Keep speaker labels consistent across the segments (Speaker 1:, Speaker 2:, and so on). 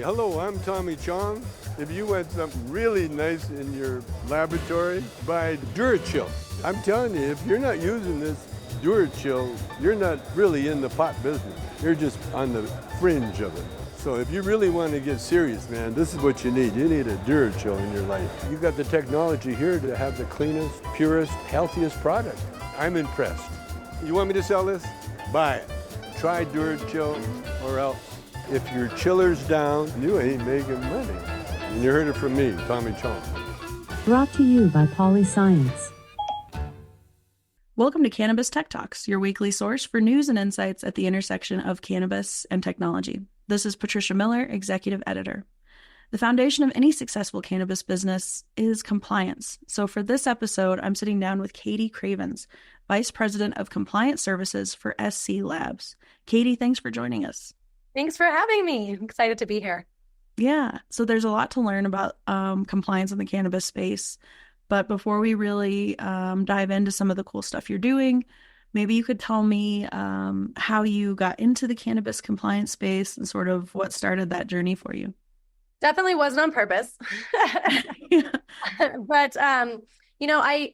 Speaker 1: Hello, I'm Tommy Chong. If you want something really nice in your laboratory, buy DuraChill. I'm telling you, if you're not using this DuraChill, you're not really in the pot business. You're just on the fringe of it. So if you really want to get serious, man, this is what you need. You need a DuraChill in your life. You've got the technology here to have the cleanest, purest, healthiest product. I'm impressed. You want me to sell this? Buy it. Try DuraChill or else. If your chiller's down, you ain't making money. And you heard it from me, Tommy Chong.
Speaker 2: Brought to you by PolyScience.
Speaker 3: Welcome to Cannabis Tech Talks, your weekly source for news and insights at the intersection of cannabis and technology. This is Patricia Miller, Executive Editor. The foundation of any successful cannabis business is compliance. So for this episode, I'm sitting down with Kady Cravens, Vice President of Compliance Services for SC Labs. Kady, thanks for joining us.
Speaker 4: Thanks for having me. I'm excited to be here.
Speaker 3: Yeah, so there's a lot to learn about compliance in the cannabis space. But before we really dive into some of the cool stuff you're doing, maybe you could tell me how you got into the cannabis compliance space and sort of what started that journey for you.
Speaker 4: Definitely wasn't on purpose. But,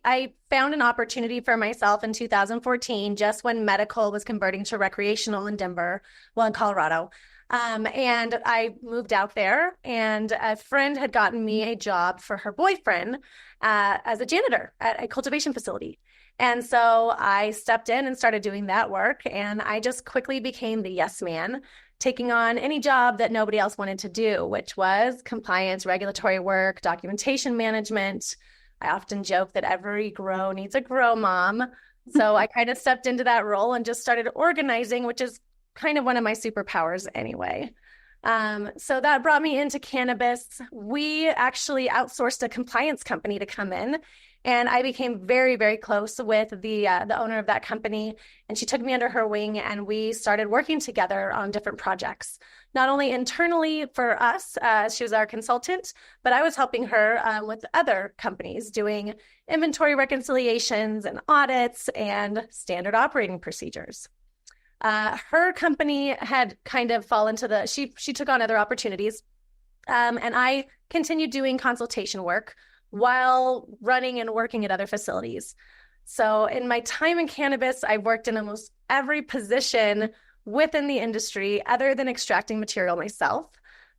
Speaker 4: I found an opportunity for myself in 2014, just when medical was converting to recreational in Colorado. And I moved out there, and a friend had gotten me a job for her boyfriend as a janitor at a cultivation facility. And so I stepped in and started doing that work, and I just quickly became the yes man, taking on any job that nobody else wanted to do, which was compliance, regulatory work, documentation management. I often joke that every grow needs a grow mom. So I kind of stepped into that role and just started organizing, which is kind of one of my superpowers anyway. So that brought me into cannabis. We actually outsourced a compliance company to come in, and I became very, very close with the owner of that company. And she took me under her wing, and we started working together on different projects, not only internally for us, she was our consultant, but I was helping her with other companies doing inventory reconciliations and audits and standard operating procedures. Her company had kind of fallen to she took on other opportunities. And I continued doing consultation work while running and working at other facilities. So in my time in cannabis, I worked in almost every position within the industry other than extracting material myself.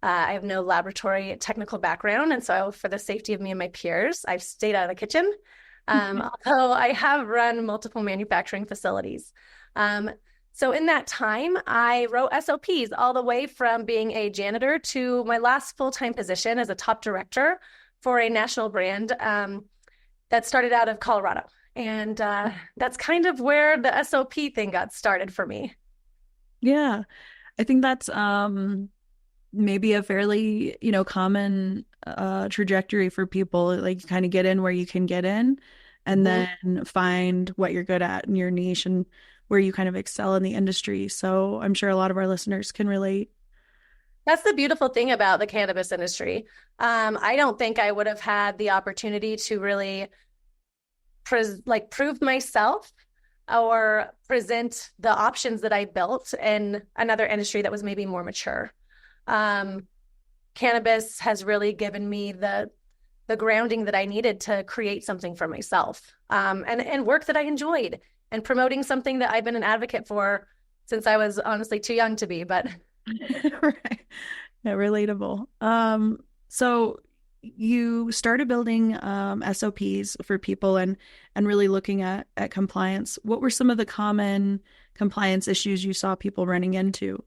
Speaker 4: I have no laboratory technical background. And so for the safety of me and my peers, I've stayed out of the kitchen. Although I have run multiple manufacturing facilities. So in that time, I wrote SOPs all the way from being a janitor to my last full-time position as a top director for a national brand that started out of Colorado. And that's kind of where the SOP thing got started for me.
Speaker 3: Yeah, I think that's maybe a fairly, common trajectory for people. Like, kind of get in where you can get in and then find what you're good at in your niche and where you kind of excel in the industry. So I'm sure a lot of our listeners can relate.
Speaker 4: That's the beautiful thing about the cannabis industry. I don't think I would have had the opportunity to really prove myself or present the options that I built in another industry that was maybe more mature. Cannabis has really given me the grounding that I needed to create something for myself, and work that I enjoyed, and promoting something that I've been an advocate for since I was honestly too young to be, but
Speaker 3: right. Yeah, relatable. So you started building SOPs for people and really looking at compliance. What were some of the common compliance issues you saw people running into?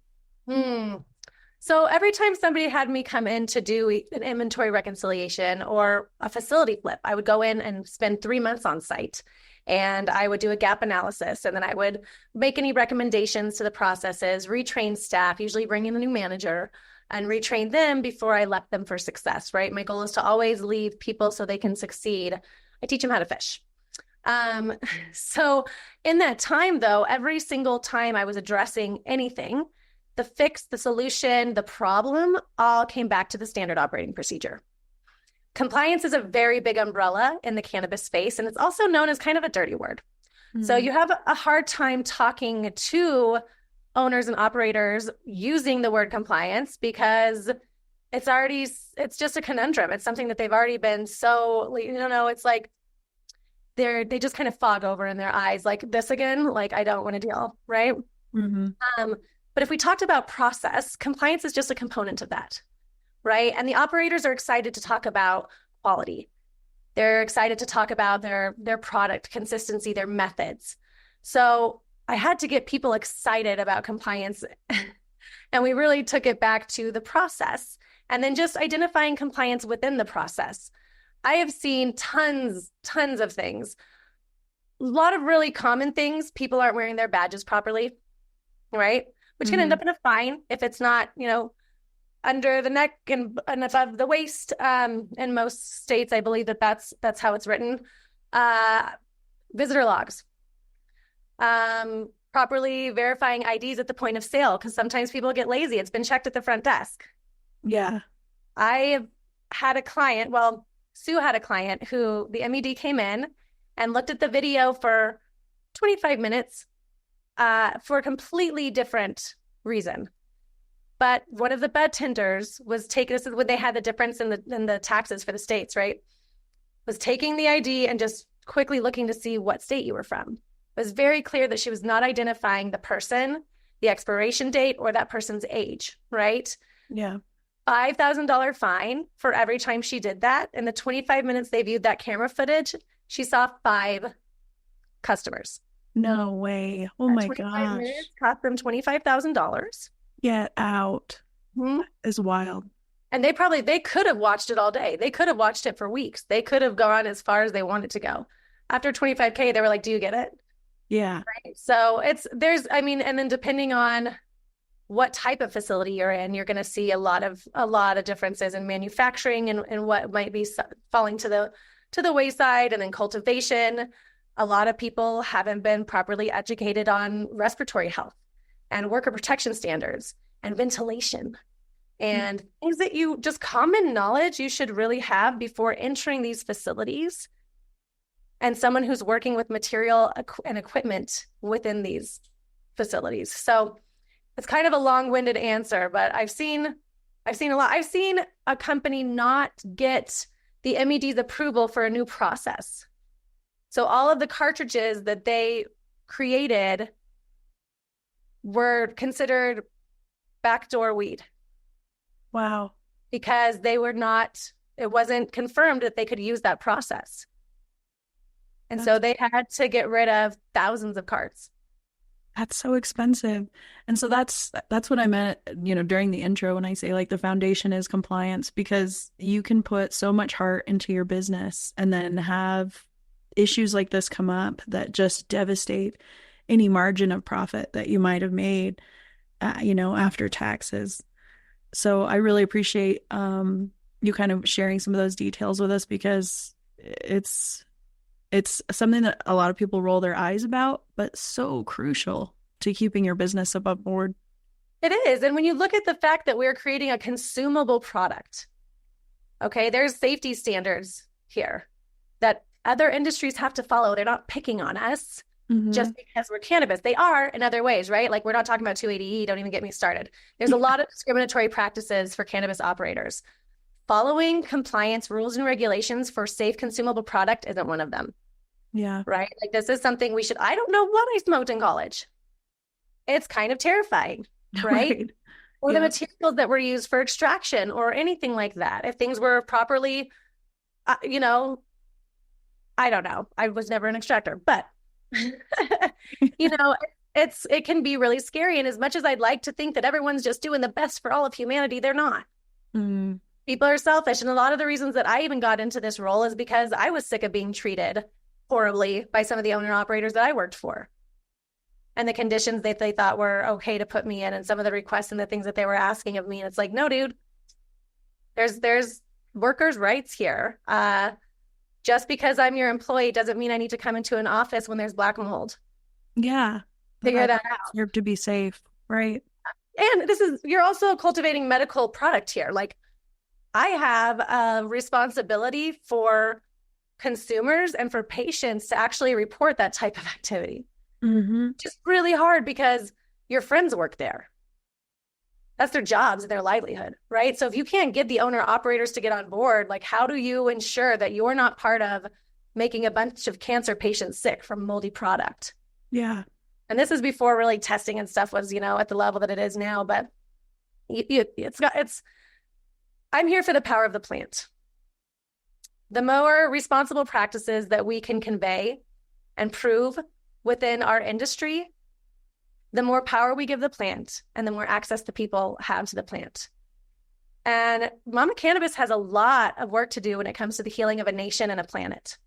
Speaker 4: So every time somebody had me come in to do an inventory reconciliation or a facility flip, I would go in and spend 3 months on site, and I would do a gap analysis, and then I would make any recommendations to the processes, retrain staff, usually bring in a new manager, and retrain them before I left them for success, right? My goal is to always leave people so they can succeed. I teach them how to fish. So in that time, though, every single time I was addressing anything, the fix, the solution, the problem all came back to the standard operating procedure. Compliance is a very big umbrella in the cannabis space, and it's also known as kind of a dirty word. So you have a hard time talking to owners and operators using the word compliance because it's just a conundrum. It's something that they've already been so, it's like they just kind of fog over in their eyes, like this again, like I don't want to deal, right?
Speaker 3: Mm-hmm.
Speaker 4: But if we talked about process, compliance is just a component of that, right? And the operators are excited to talk about quality. They're excited to talk about their product consistency, their methods. So I had to get people excited about compliance. And we really took it back to the process and then just identifying compliance within the process. I have seen tons of things. A lot of really common things. People aren't wearing their badges properly, right? Which can end up in a fine if it's not, under the neck and above the waist. In most states, I believe that's how it's written. Visitor logs. Properly verifying IDs at the point of sale, because sometimes people get lazy. It's been checked at the front desk.
Speaker 3: Yeah.
Speaker 4: I had a client, Sue had a client who the MED came in and looked at the video for 25 minutes for a completely different reason. But one of the bed tenders was taking, this is when they had the difference in the taxes for the states, right? Was taking the ID and just quickly looking to see what state you were from. It was very clear that she was not identifying the person, the expiration date, or that person's age, right?
Speaker 3: Yeah.
Speaker 4: $5,000 fine for every time she did that. In the 25 minutes they viewed that camera footage, she saw 5 customers.
Speaker 3: No way. Oh
Speaker 4: That
Speaker 3: my
Speaker 4: 25
Speaker 3: gosh.
Speaker 4: minutes cost them $25,000.
Speaker 3: Get out. Is wild.
Speaker 4: And they could have watched it all day. They could have watched it for weeks. They could have gone as far as they wanted to go. After 25K, they were like, do you get it?
Speaker 3: Yeah.
Speaker 4: Right. So and then depending on what type of facility you're in, you're going to see a lot of differences in manufacturing and what might be falling to the wayside. And then cultivation, a lot of people haven't been properly educated on respiratory health and worker protection standards and ventilation and things that just common knowledge you should really have before entering these facilities, and someone who's working with material and equipment within these facilities. So it's kind of a long-winded answer, but I've seen a lot. I've seen a company not get the MED's approval for a new process. So all of the cartridges that they created were considered backdoor weed.
Speaker 3: Wow.
Speaker 4: Because it wasn't confirmed that they could use that process. And so they had to get rid of thousands of carts.
Speaker 3: That's so expensive. And so that's what I meant, during the intro when I say like the foundation is compliance, because you can put so much heart into your business and then have issues like this come up that just devastate any margin of profit that you might have made, after taxes. So I really appreciate you kind of sharing some of those details with us, because it's something that a lot of people roll their eyes about, but so crucial to keeping your business above board.
Speaker 4: It is. And when you look at the fact that we're creating a consumable product, okay, there's safety standards here that other industries have to follow. They're not picking on us just because we're cannabis. They are in other ways, right? Like we're not talking about 280E. Don't even get me started. There's a lot of discriminatory practices for cannabis operators. Following compliance rules and regulations for safe consumable product isn't one of them.
Speaker 3: Yeah.
Speaker 4: Right? Like this is something I don't know what I smoked in college. It's kind of terrifying, right? Or the materials that were used for extraction or anything like that. If things were properly, I don't know. I was never an extractor, but it can be really scary. And as much as I'd like to think that everyone's just doing the best for all of humanity, they're not. People are selfish. And a lot of the reasons that I even got into this role is because I was sick of being treated horribly by some of the owner operators that I worked for, and the conditions that they thought were okay to put me in, and some of the requests and the things that they were asking of me. And it's like, no, dude, there's workers' rights here. Just because I'm your employee doesn't mean I need to come into an office when there's black mold.
Speaker 3: Yeah.
Speaker 4: Figure that out.
Speaker 3: Deserve to be safe. Right.
Speaker 4: And you're also cultivating medical product here. Like I have a responsibility for consumers and for patients to actually report that type of activity. Just really hard because your friends work there. That's their jobs and their livelihood, right? So if you can't get the owner operators to get on board, like how do you ensure that you're not part of making a bunch of cancer patients sick from moldy product?
Speaker 3: Yeah.
Speaker 4: And this is before really testing and stuff was, at the level that it is now. But I'm here for the power of the plant. The more responsible practices that we can convey and prove within our industry, the more power we give the plant and the more access the people have to the plant. And Mama Cannabis has a lot of work to do when it comes to the healing of a nation and a planet.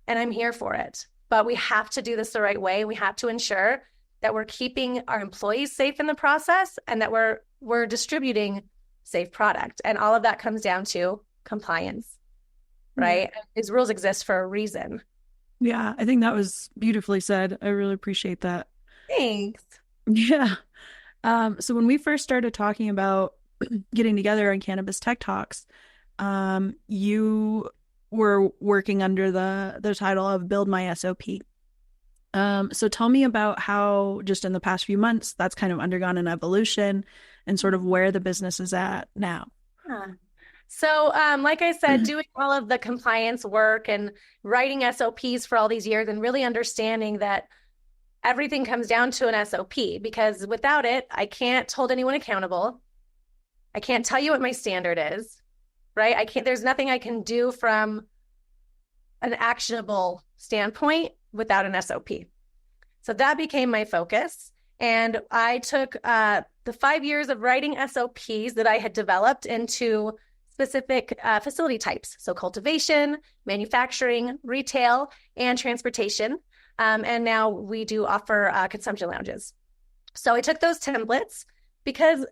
Speaker 4: And I'm here for it. But we have to do this the right way. We have to ensure that we're keeping our employees safe in the process and that we're distributing safe product. And all of that comes down to compliance, right? These rules exist for a reason.
Speaker 3: Yeah, I think that was beautifully said. I really appreciate that.
Speaker 4: Thanks.
Speaker 3: Yeah. So when we first started talking about getting together on Cannabis Tech Talks, you were working under the title of BuildMySOP. So tell me about how just in the past few months that's kind of undergone an evolution and sort of where the business is at now.
Speaker 4: Yeah. So like I said, doing all of the compliance work and writing SOPs for all these years and really understanding that everything comes down to an SOP, because without it, I can't hold anyone accountable. I can't tell you what my standard is, right? There's nothing I can do from an actionable standpoint without an SOP. So that became my focus. And I took the 5 years of writing SOPs that I had developed into specific facility types. So cultivation, manufacturing, retail, and transportation. And now we do offer consumption lounges. So I took those templates because,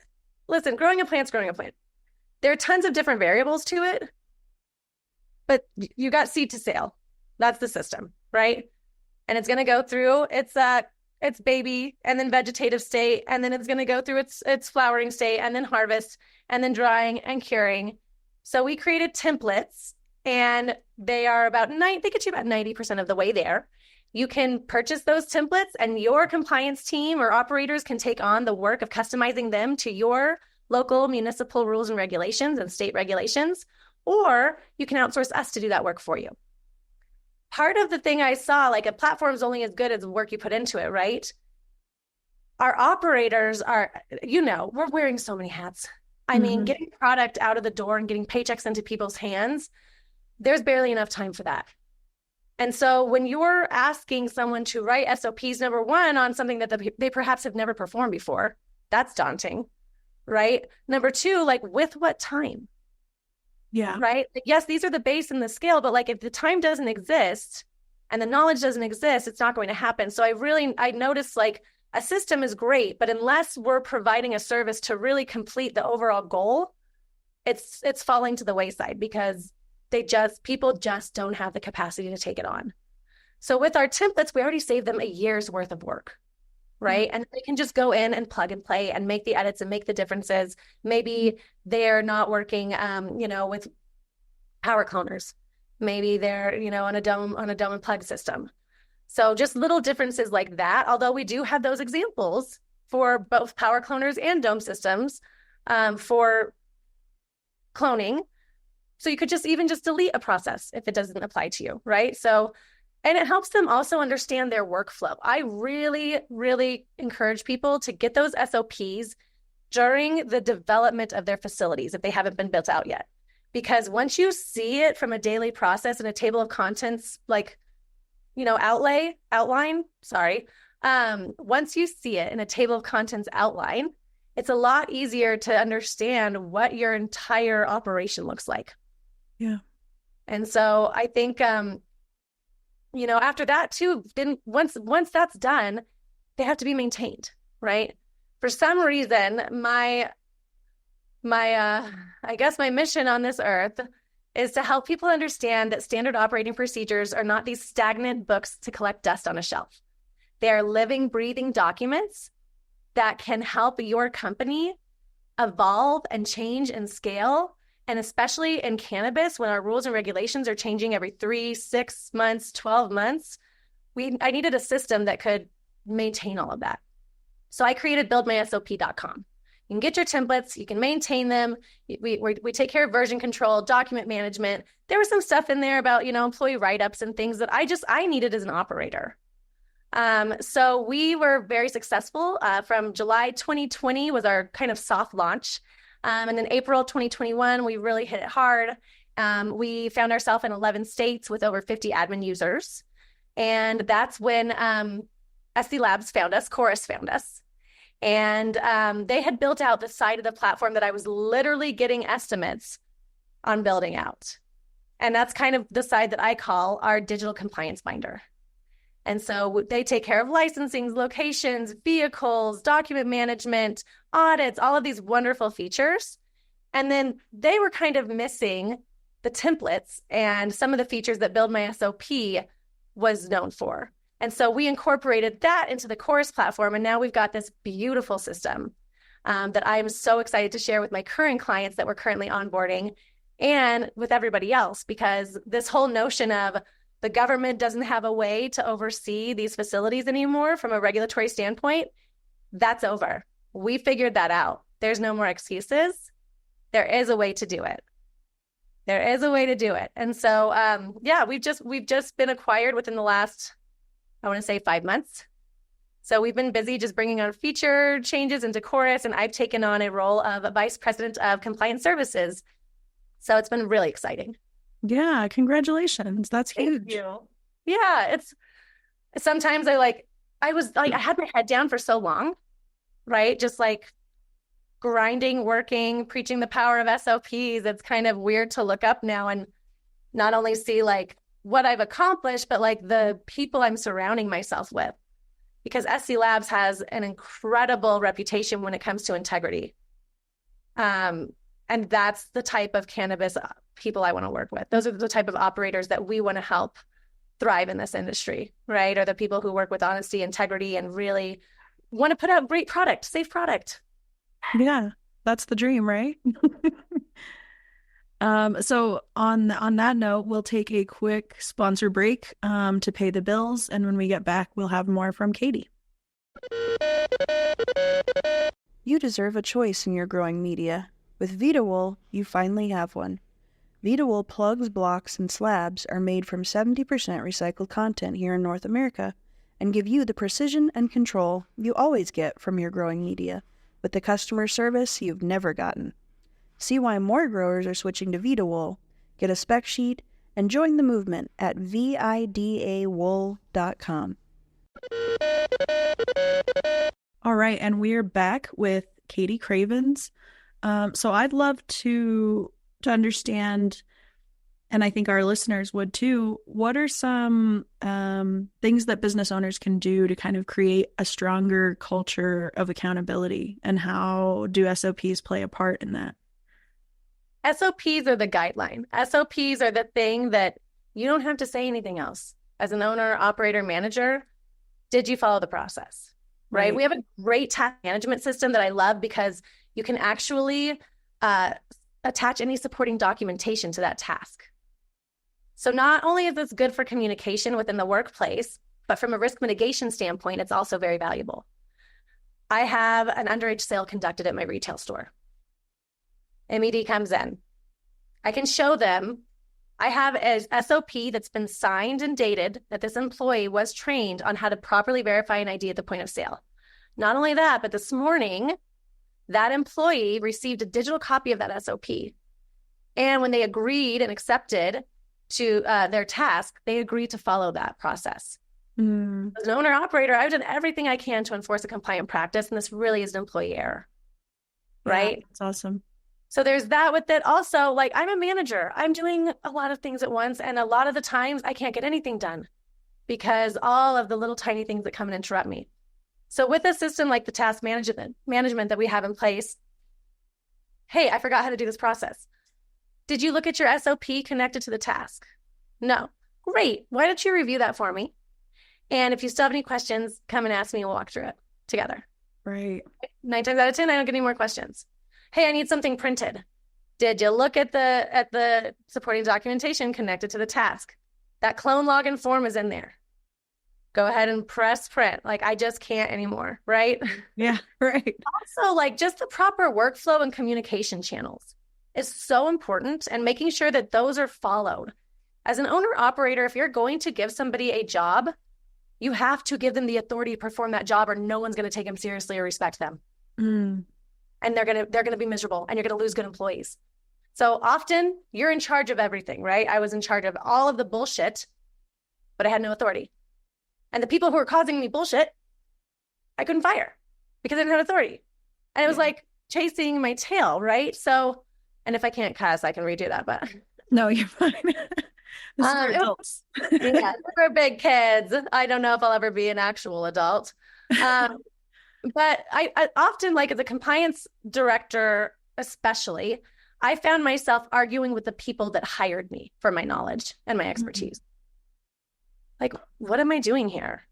Speaker 4: listen, growing a plant's growing a plant. There are tons of different variables to it, but you got seed to sale. That's the system, right? And it's going to go through its baby and then vegetative state, and then it's going to go through its flowering state and then harvest and then drying and curing. So we created templates, and they are they get you about 90% of the way there. You can purchase those templates and your compliance team or operators can take on the work of customizing them to your local municipal rules and regulations and state regulations, or you can outsource us to do that work for you. Part of the thing I saw, like a platform's only as good as the work you put into it, right? Our operators are, we're wearing so many hats. I mean, getting product out of the door and getting paychecks into people's hands, there's barely enough time for that. And so when you're asking someone to write SOPs, number one, on something that they perhaps have never performed before, that's daunting, right? Number two, like with what time?
Speaker 3: Yeah.
Speaker 4: Right? Yes, these are the base and the scale, but like if the time doesn't exist and the knowledge doesn't exist, it's not going to happen. So I noticed like a system is great, but unless we're providing a service to really complete the overall goal, it's falling to the wayside because people just don't have the capacity to take it on. So with our templates, we already saved them a year's worth of work, right? And they can just go in and plug and play and make the edits and make the differences. Maybe they're not working, with power cloners. Maybe they're, on a dome and plug system. So just little differences like that. Although we do have those examples for both power cloners and dome systems for cloning. So you could just delete a process if it doesn't apply to you, right? So, and it helps them also understand their workflow. I really, really encourage people to get those SOPs during the development of their facilities if they haven't been built out yet. Because once you see it from a daily process in a table of contents, once you see it in a table of contents outline, it's a lot easier to understand what your entire operation looks like.
Speaker 3: Yeah.
Speaker 4: And so I think, after that too, then once that's done, they have to be maintained, right? For some reason, my mission on this earth is to help people understand that standard operating procedures are not these stagnant books to collect dust on a shelf. They are living, breathing documents that can help your company evolve and change and scale. And especially in cannabis, when our rules and regulations are changing every 3, 6 months, 12 months, I needed a system that could maintain all of that. So I created BuildMySOP.com. You can get your templates, you can maintain them. We take care of version control, document management. There was some stuff in there about, employee write-ups and things that I needed as an operator. So we were very successful. From July 2020 was our kind of soft launch. And then April 2021, we really hit it hard. We found ourselves in 11 states with over 50 admin users. And that's when SC Labs found us, Chorus found us. And they had built out the side of the platform that I was literally getting estimates on building out. And that's kind of the side that I call our digital compliance binder. And so they take care of licensing, locations, vehicles, document management, audits, all of these wonderful features. And then they were kind of missing the templates and some of the features that BuildMySOP was known for. And so we incorporated that into the Chorus platform. And now we've got this beautiful system that I'm so excited to share with my current clients that we're currently onboarding and with everybody else, because this whole notion of the government doesn't have a way to oversee these facilities anymore from a regulatory standpoint, that's over. We figured that out. There's no more excuses. There is a way to do it. There is a way to do it. And so, we've just been acquired within the last, I want to say 5 months. So we've been busy just bringing on feature changes into Chorus, and I've taken on a role of a vice president of compliance services. So it's been really exciting.
Speaker 3: Yeah, congratulations. That's huge.
Speaker 4: Thank you. Yeah, it's sometimes I had my head down for so long, right? Just like grinding, working, preaching the power of SOPs. It's kind of weird to look up now and not only see like what I've accomplished, but like the people I'm surrounding myself with. Because SC Labs has an incredible reputation when it comes to integrity. And that's the type of cannabis people I want to work with. Those are the type of operators that we want to help thrive in this industry, right? Or the people who work with honesty, integrity, and really want to put out great product, safe product.
Speaker 3: Yeah, that's the dream, right? So on that note, we'll take a quick sponsor break to pay the bills. And when we get back, we'll have more from Kady. You deserve a choice in your growing media. With VitaWool, you finally have one. VitaWool plugs, blocks, and slabs are made from 70% recycled content here in North America and give you the precision and control you always get from your growing media with the customer service you've never gotten. See why more growers are switching to VitaWool. Get a spec sheet and join the movement at vidawool.com. All right, and we're back with Kady Cravens. So I'd love to understand, and I think our listeners would too, what are some things that business owners can do to kind of create a stronger culture of accountability, and how do SOPs play a part in that?
Speaker 4: SOPs are the guideline. SOPs are the thing that you don't have to say anything else. As an owner, operator, manager, did you follow the process? Right? We have a great task management system that I love because you can actually attach any supporting documentation to that task. So not only is this good for communication within the workplace, but from a risk mitigation standpoint, it's also very valuable. I have an underage sale conducted at my retail store. MED comes in. I can show them I have a SOP that's been signed and dated that this employee was trained on how to properly verify an ID at the point of sale. Not only that, but this morning, that employee received a digital copy of that SOP. And when they agreed and accepted to their task, they agreed to follow that process. As an owner operator, I've done everything I can to enforce a compliant practice, and this really is an employee error, right?
Speaker 3: Yeah, that's awesome.
Speaker 4: So there's that with it. Also, like, I'm a manager. I'm doing a lot of things at once, and a lot of the times I can't get anything done because all of the little tiny things that come and interrupt me. So with a system like the task management that we have in place, hey, I forgot how to do this process. Did you look at your SOP connected to the task? No. Great. Why don't you review that for me? And if you still have any questions, come and ask me and we'll walk through it together.
Speaker 3: Right.
Speaker 4: 9 times out of 10, I don't get any more questions. Hey, I need something printed. Did you look at the supporting documentation connected to the task? That clone login form is in there. go ahead and press print. Like, I just can't anymore, right?
Speaker 3: Yeah, right.
Speaker 4: Also, like, just the proper workflow and communication channels is so important, and making sure that those are followed. As an owner operator, if you're going to give somebody a job, you have to give them the authority to perform that job, or no one's going to take them seriously or respect them. And they're going to be miserable, and you're going to lose good employees. So often you're in charge of everything, right? I was in charge of all of the bullshit, but I had no authority. And the people who were causing me bullshit, I couldn't fire because I didn't have authority. And it was like chasing my tail, right? So, and if I can't cuss, I can redo that, but
Speaker 3: No, you're fine. This is for adults.
Speaker 4: Yeah, we're big kids. I don't know if I'll ever be an actual adult. But I often, like as a compliance director, especially, I found myself arguing with the people that hired me for my knowledge and my expertise. Like, what am I doing here?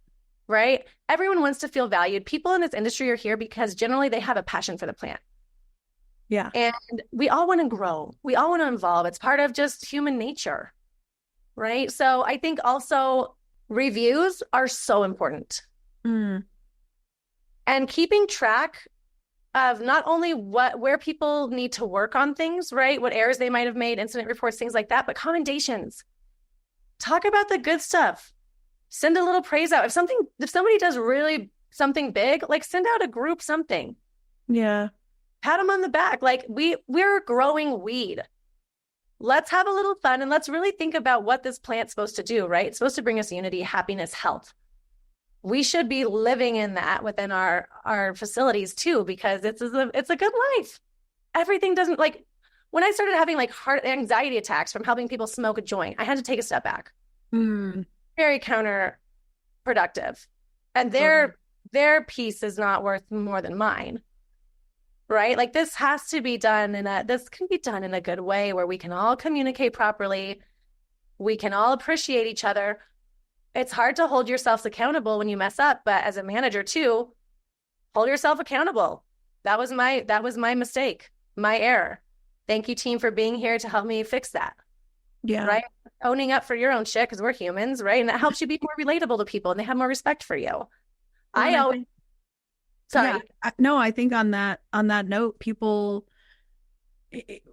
Speaker 4: Right? Everyone wants to feel valued. People in this industry are here because generally they have a passion for the plant.
Speaker 3: Yeah.
Speaker 4: And we all want to grow. We all want to evolve. It's part of just human nature. Right? So I think also reviews are so important. And keeping track of not only where people need to work on things, right? What errors they might have made, incident reports, things like that, but commendations. Talk about the good stuff. Send a little praise out. If somebody does really something big, like send out a group something.
Speaker 3: Yeah.
Speaker 4: Pat them on the back. Like we're growing weed. Let's have a little fun and let's really think about what this plant's supposed to do, right? It's supposed to bring us unity, happiness, health. We should be living in that within our facilities too, because it's a good life. Everything doesn't, like, when I started having like heart anxiety attacks from helping people smoke a joint, I had to take a step back. Very counterproductive. And their piece is not worth more than mine. Right? Like this has to be done this can be done in a good way where we can all communicate properly. We can all appreciate each other. It's hard to hold yourselves accountable when you mess up, but as a manager too, hold yourself accountable. That was my mistake, my error. Thank you, team, for being here to help me fix that.
Speaker 3: Yeah.
Speaker 4: Right? Owning up for your own shit, because we're humans, right? And that helps you be more relatable to people and they have more respect for you. Sorry.
Speaker 3: Yeah, no, I think on that note, people,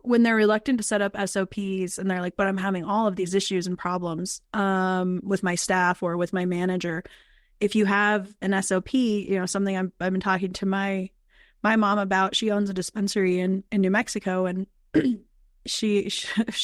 Speaker 3: when they're reluctant to set up SOPs and they're like, but I'm having all of these issues and problems with my staff or with my manager. If you have an SOP, something I've been talking to my mom about. She owns a dispensary in New Mexico, and she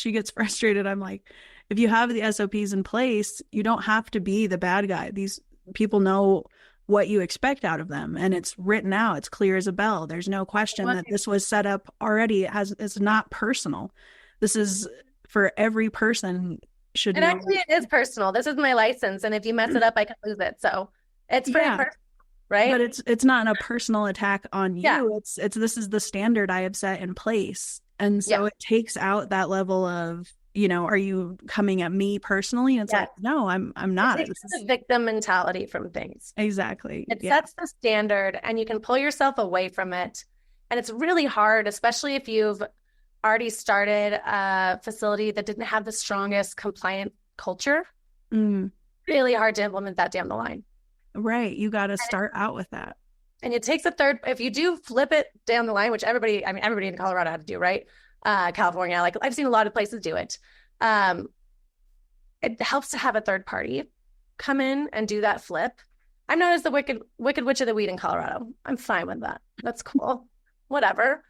Speaker 3: gets frustrated. I'm like, if you have the SOPs in place, you don't have to be the bad guy. These people know what you expect out of them, and it's written out. It's clear as a bell. There's no question that this was set up already. It's not personal. This is for every person. And
Speaker 4: actually it is personal. This is my license, and if you mess it up, I can lose it. So it's pretty personal, right?
Speaker 3: But it's not a personal attack on you.
Speaker 4: Yeah.
Speaker 3: It's this is the standard I have set in place, and so it takes out that level of, are you coming at me personally? And it's like, no, I'm not.
Speaker 4: It takes the victim mentality from things.
Speaker 3: Exactly.
Speaker 4: It sets the standard, and you can pull yourself away from it. And it's really hard, especially if you've already started a facility that didn't have the strongest compliant culture. Really hard to implement that down the line.
Speaker 3: Right. You got to start out with that.
Speaker 4: And it takes if you do flip it down the line, which everybody in Colorado had to do, right? California, like I've seen a lot of places do it. It helps to have a third party come in and do that flip. I'm known as the wicked witch of the weed in Colorado. I'm fine with that. That's cool. Whatever.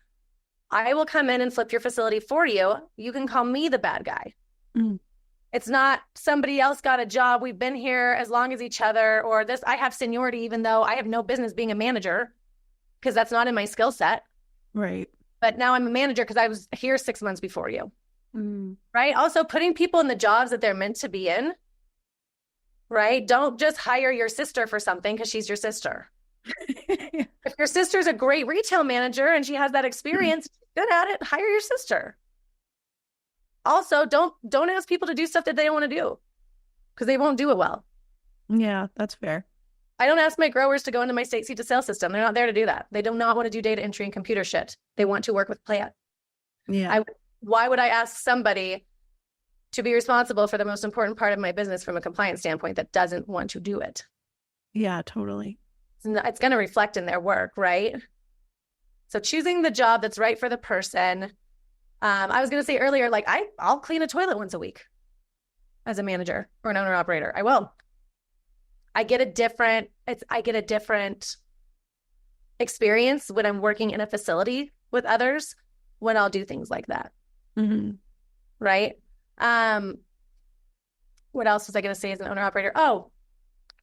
Speaker 4: I will come in and flip your facility for you. You can call me the bad guy. It's not somebody else got a job. We've been here as long as each other, or this, I have seniority, even though I have no business being a manager because that's not in my skill set.
Speaker 3: Right.
Speaker 4: But now I'm a manager because I was here 6 months before you. Right. Also putting people in the jobs that they're meant to be in. Right. Don't just hire your sister for something because she's your sister. If your sister's a great retail manager and she has that experience, good at it, hire your sister. Also, don't ask people to do stuff that they don't want to do because they won't do it well.
Speaker 3: Yeah, that's fair.
Speaker 4: I don't ask my growers to go into my state seed to sale system. They're not there to do that. They do not want to do data entry and computer shit. They want to work with plant.
Speaker 3: Yeah.
Speaker 4: Why would I ask somebody to be responsible for the most important part of my business from a compliance standpoint that doesn't want to do it?
Speaker 3: Yeah, totally.
Speaker 4: It's going to reflect in their work, right? So choosing the job that's right for the person. I was going to say earlier, like I'll clean a toilet once a week as a manager or an owner operator. I will. I get a different experience when I'm working in a facility with others when I'll do things like that.
Speaker 3: Mm-hmm.
Speaker 4: Right? What else was I going to say as an owner operator? Oh,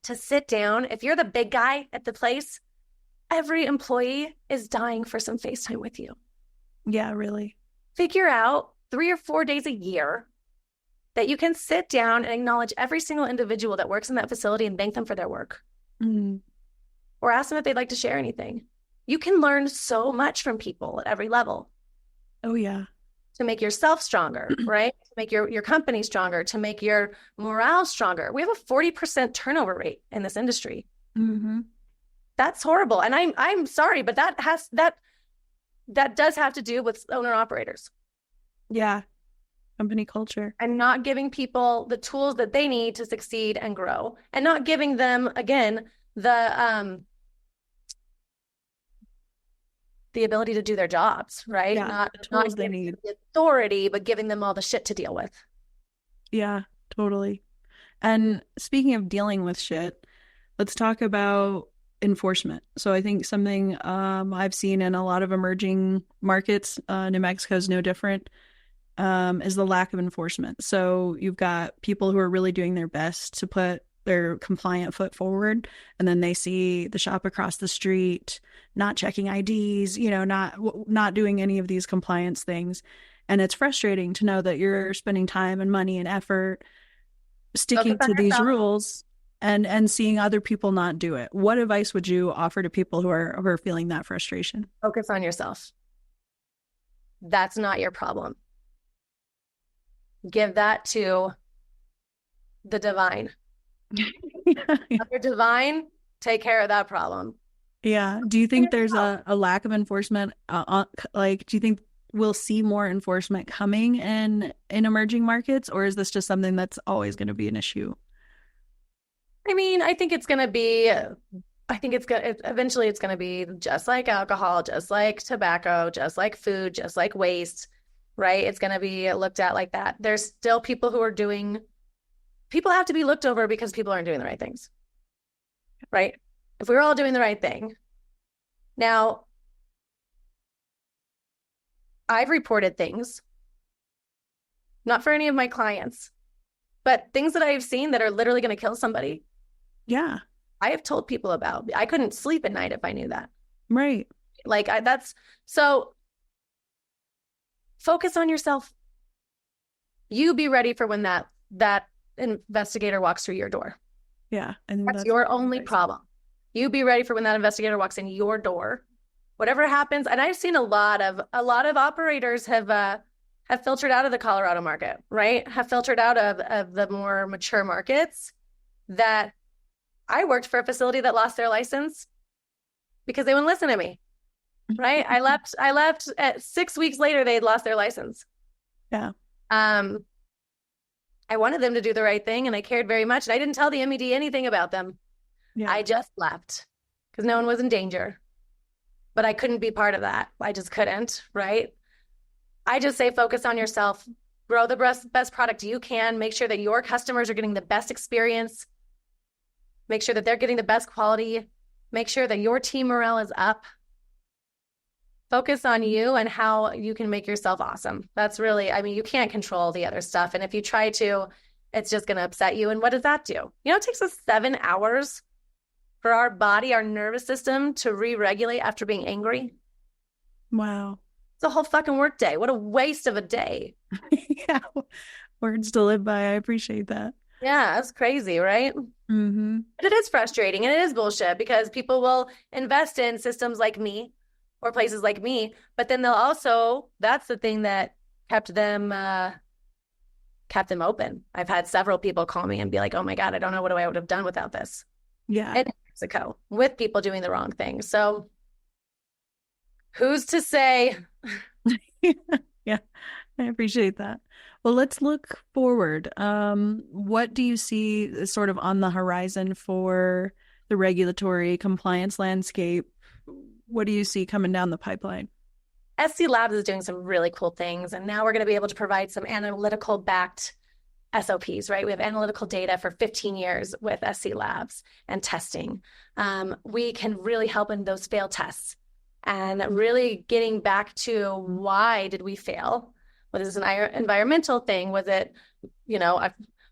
Speaker 4: to sit down. If you're the big guy at the place, every employee is dying for some FaceTime with you.
Speaker 3: Yeah, really.
Speaker 4: Figure out 3 or 4 days a year that you can sit down and acknowledge every single individual that works in that facility and thank them for their work.
Speaker 3: Mm-hmm.
Speaker 4: Or ask them if they'd like to share anything. You can learn so much from people at every level.
Speaker 3: Oh, yeah.
Speaker 4: To make yourself stronger, right? To make your company stronger, to make your morale stronger. We have a 40% turnover rate in this industry.
Speaker 3: Mm-hmm.
Speaker 4: That's horrible. And I'm sorry, but that does have to do with owner operators.
Speaker 3: Yeah. Company culture.
Speaker 4: And not giving people the tools that they need to succeed and grow. And not giving them, again, the ability to do their jobs, right?
Speaker 3: Yeah, the tools they need.
Speaker 4: The authority, but giving them all the shit to deal with.
Speaker 3: Yeah, totally. And speaking of dealing with shit, let's talk about enforcement. So I think something I've seen in a lot of emerging markets, New Mexico is no different, is the lack of enforcement. So you've got people who are really doing their best to put their compliant foot forward, and then they see the shop across the street not checking IDs, not doing any of these compliance things. And it's frustrating to know that you're spending time and money and effort sticking to these rules and seeing other people not do it. What advice would you offer to people who are feeling that frustration?
Speaker 4: Focus on yourself. That's not your problem. Give that to the divine.
Speaker 3: Yeah.
Speaker 4: Your divine, take care of that problem.
Speaker 3: Yeah. Do you think there's a lack of enforcement? Do you think we'll see more enforcement coming in emerging markets, or is this just something that's always going to be an issue?
Speaker 4: I mean, I think eventually it's going to be just like alcohol, just like tobacco, just like food, just like waste, right? It's going to be looked at like that. There's still people people have to be looked over because people aren't doing the right things, right? If we were all doing the right thing. Now, I've reported things, not for any of my clients, but things that I've seen that are literally going to kill somebody.
Speaker 3: Yeah.
Speaker 4: I have told people about. I couldn't sleep at night if I knew that.
Speaker 3: Right.
Speaker 4: So focus on yourself. You be ready for when that investigator walks through your door.
Speaker 3: Yeah. I think
Speaker 4: that's your only problem. You be ready for when that investigator walks in your door. Whatever happens, and I've seen a lot of operators have filtered out of the Colorado market, right? Have filtered out of the more mature markets. That I worked for a facility that lost their license because they wouldn't listen to me, right? I left at 6 weeks later, they had lost their license.
Speaker 3: Yeah.
Speaker 4: I wanted them to do the right thing, and I cared very much. And I didn't tell the MED anything about them. Yeah. I just left because no one was in danger. But I couldn't be part of that. I just couldn't, right? I just say focus on yourself. Grow the best product you can. Make sure that your customers are getting the best experience. Make sure that they're getting the best quality. Make sure that your team morale is up. Focus on you and how you can make yourself awesome. That's really, you can't control the other stuff. And if you try to, it's just going to upset you. And what does that do? It takes us 7 hours for our body, our nervous system to re-regulate after being angry.
Speaker 3: Wow.
Speaker 4: It's a whole fucking work day. What a waste of a day.
Speaker 3: Yeah. Words to live by. I appreciate that.
Speaker 4: Yeah, that's crazy, right?
Speaker 3: Mm-hmm.
Speaker 4: But it is frustrating and it is bullshit because people will invest in systems like me or places like me, but then they'll also, that's the thing that kept them open. I've had several people call me and be like, oh my God, I don't know what I would have done without this.
Speaker 3: Yeah.
Speaker 4: In Mexico with people doing the wrong thing. So who's to say?
Speaker 3: Yeah, I appreciate that. Well, let's look forward. What do you see sort of on the horizon for the regulatory compliance landscape? What do you see coming down the pipeline?
Speaker 4: SC Labs is doing some really cool things, and now we're going to be able to provide some analytical backed SOPs, right? We have analytical data for 15 years with SC Labs and testing. We can really help in those fail tests and really getting back to why did we fail? Was this an environmental thing? Was it,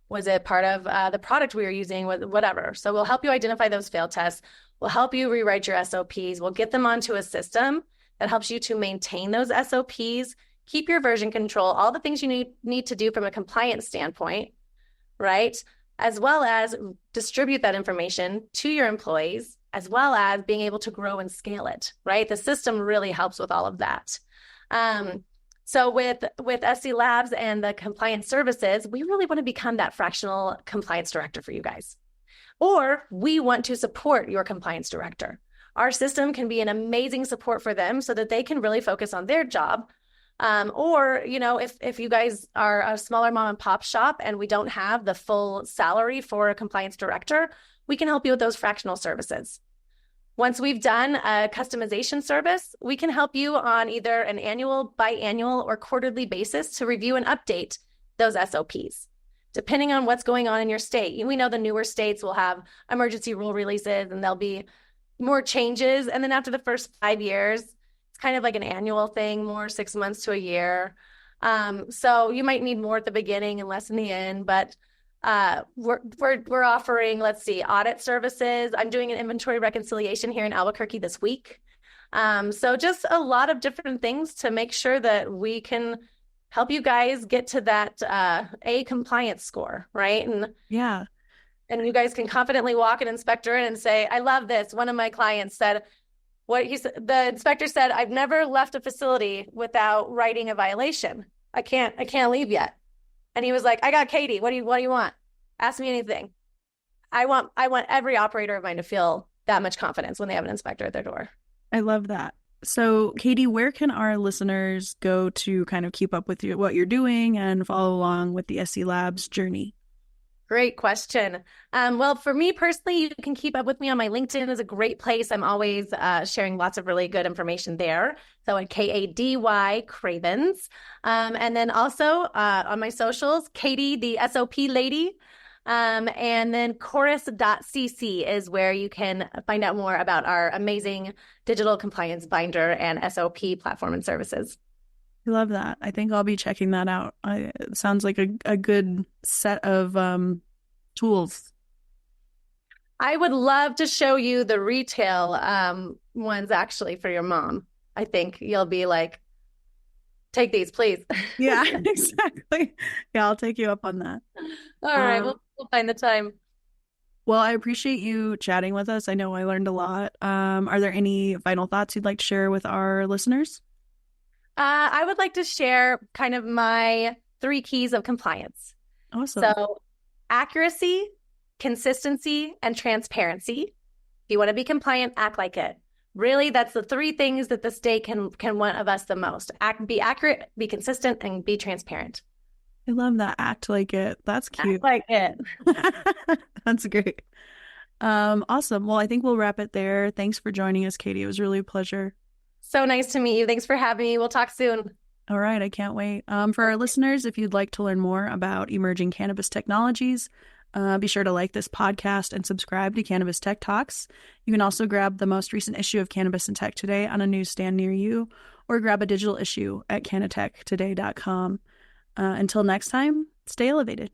Speaker 4: was it part of the product we were using? Whatever. So we'll help you identify those fail tests. We'll help you rewrite your SOPs. We'll get them onto a system that helps you to maintain those SOPs, keep your version control, all the things you need to do from a compliance standpoint, right? As well as distribute that information to your employees, as well as being able to grow and scale it, right? The system really helps with all of that. So with SC Labs and the compliance services, we really want to become that fractional compliance director for you guys. Or we want to support your compliance director. Our system can be an amazing support for them so that they can really focus on their job. Or, if you guys are a smaller mom and pop shop and we don't have the full salary for a compliance director, we can help you with those fractional services. Once we've done a customization service, we can help you on either an annual, biannual, or quarterly basis to review and update those SOPs. Depending on what's going on in your state. We know the newer states will have emergency rule releases and there'll be more changes. And then after the first 5 years, it's kind of like an annual thing, more 6 months to a year. So you might need more at the beginning and less in the end, but we're offering, audit services. I'm doing an inventory reconciliation here in Albuquerque this week. So just a lot of different things to make sure that we can help you guys get to that A compliance score, right? And you guys can confidently walk an inspector in and say, I love this. One of my clients said, the inspector said, I've never left a facility without writing a violation. I can't leave yet. And he was like, I got Kady. What do you want? Ask me anything. I want every operator of mine to feel that much confidence when they have an inspector at their door.
Speaker 3: I love that. So, Kady, where can our listeners go to kind of keep up with what you're doing and follow along with the SC Labs journey?
Speaker 4: Great question. Well, for me personally, you can keep up with me on my LinkedIn. Is a great place. I'm always sharing lots of really good information there. So at Kady Cravens. And then also on my socials, Kady, the SOP lady. And then chorus.cc is where you can find out more about our amazing digital compliance binder and SOP platform and services.
Speaker 3: I love that. I think I'll be checking that out. It sounds like a good set of tools.
Speaker 4: I would love to show you the retail ones actually for your mom. I think you'll be like, take these, please.
Speaker 3: Yeah, exactly. Yeah, I'll take you up on that.
Speaker 4: All right, we'll find the time.
Speaker 3: Well, I appreciate you chatting with us. I know I learned a lot. Are there any final thoughts you'd like to share with our listeners?
Speaker 4: I would like to share kind of my 3 keys of compliance.
Speaker 3: Awesome.
Speaker 4: So accuracy, consistency, and transparency. If you want to be compliant, act like it. Really, that's the 3 things that the state can want of us the most. Be accurate, be consistent, and be transparent.
Speaker 3: I love that. Act like it. That's cute.
Speaker 4: Act like it.
Speaker 3: That's great. Awesome. Well, I think we'll wrap it there. Thanks for joining us, Kady. It was really a pleasure.
Speaker 4: So nice to meet you. Thanks for having me. We'll talk soon.
Speaker 3: All right. I can't wait. For our listeners, if you'd like to learn more about emerging cannabis technologies, be sure to like this podcast and subscribe to Cannabis Tech Talks. You can also grab the most recent issue of Cannabis and Tech Today on a newsstand near you, or grab a digital issue at canatechtoday.com. Until next time, stay elevated.